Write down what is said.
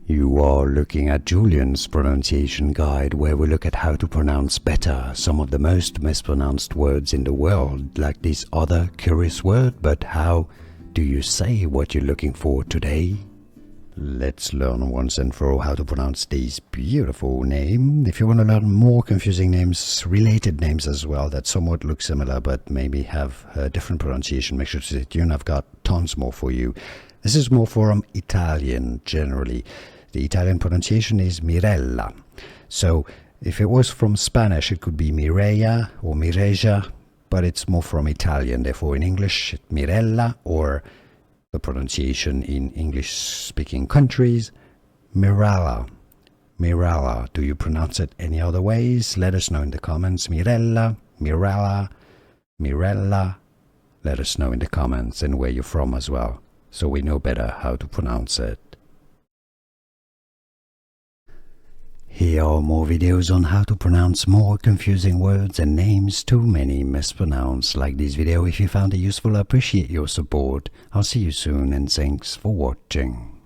You are looking at Julian's pronunciation guide, where we look at how to pronounce better some of the most mispronounced words in the world, like this other curious word. But how do you say what you're looking for today? Let's learn once and for all how to pronounce this beautiful name. If you want to learn more confusing names, related names as well, that somewhat look similar but maybe have a different pronunciation, make sure to stay tuned. I've got tons more for you. This is more from Italian generally. The Italian pronunciation is Mirella. So if it was from Spanish, it could be Mireia or Mireja, but it's more from Italian. Therefore, in English, Mirella, or the pronunciation in English-speaking countries, Mirella. Mirella. Do you pronounce it any other ways? Let us know in the comments. Mirella, Mirella, Mirella. Let us know in the comments and where you're from as well, so we know better how to pronounce it. Here are more videos on how to pronounce more confusing words and names too many mispronounced. Like this video if you found it useful. I appreciate your support. I'll see you soon and thanks for watching.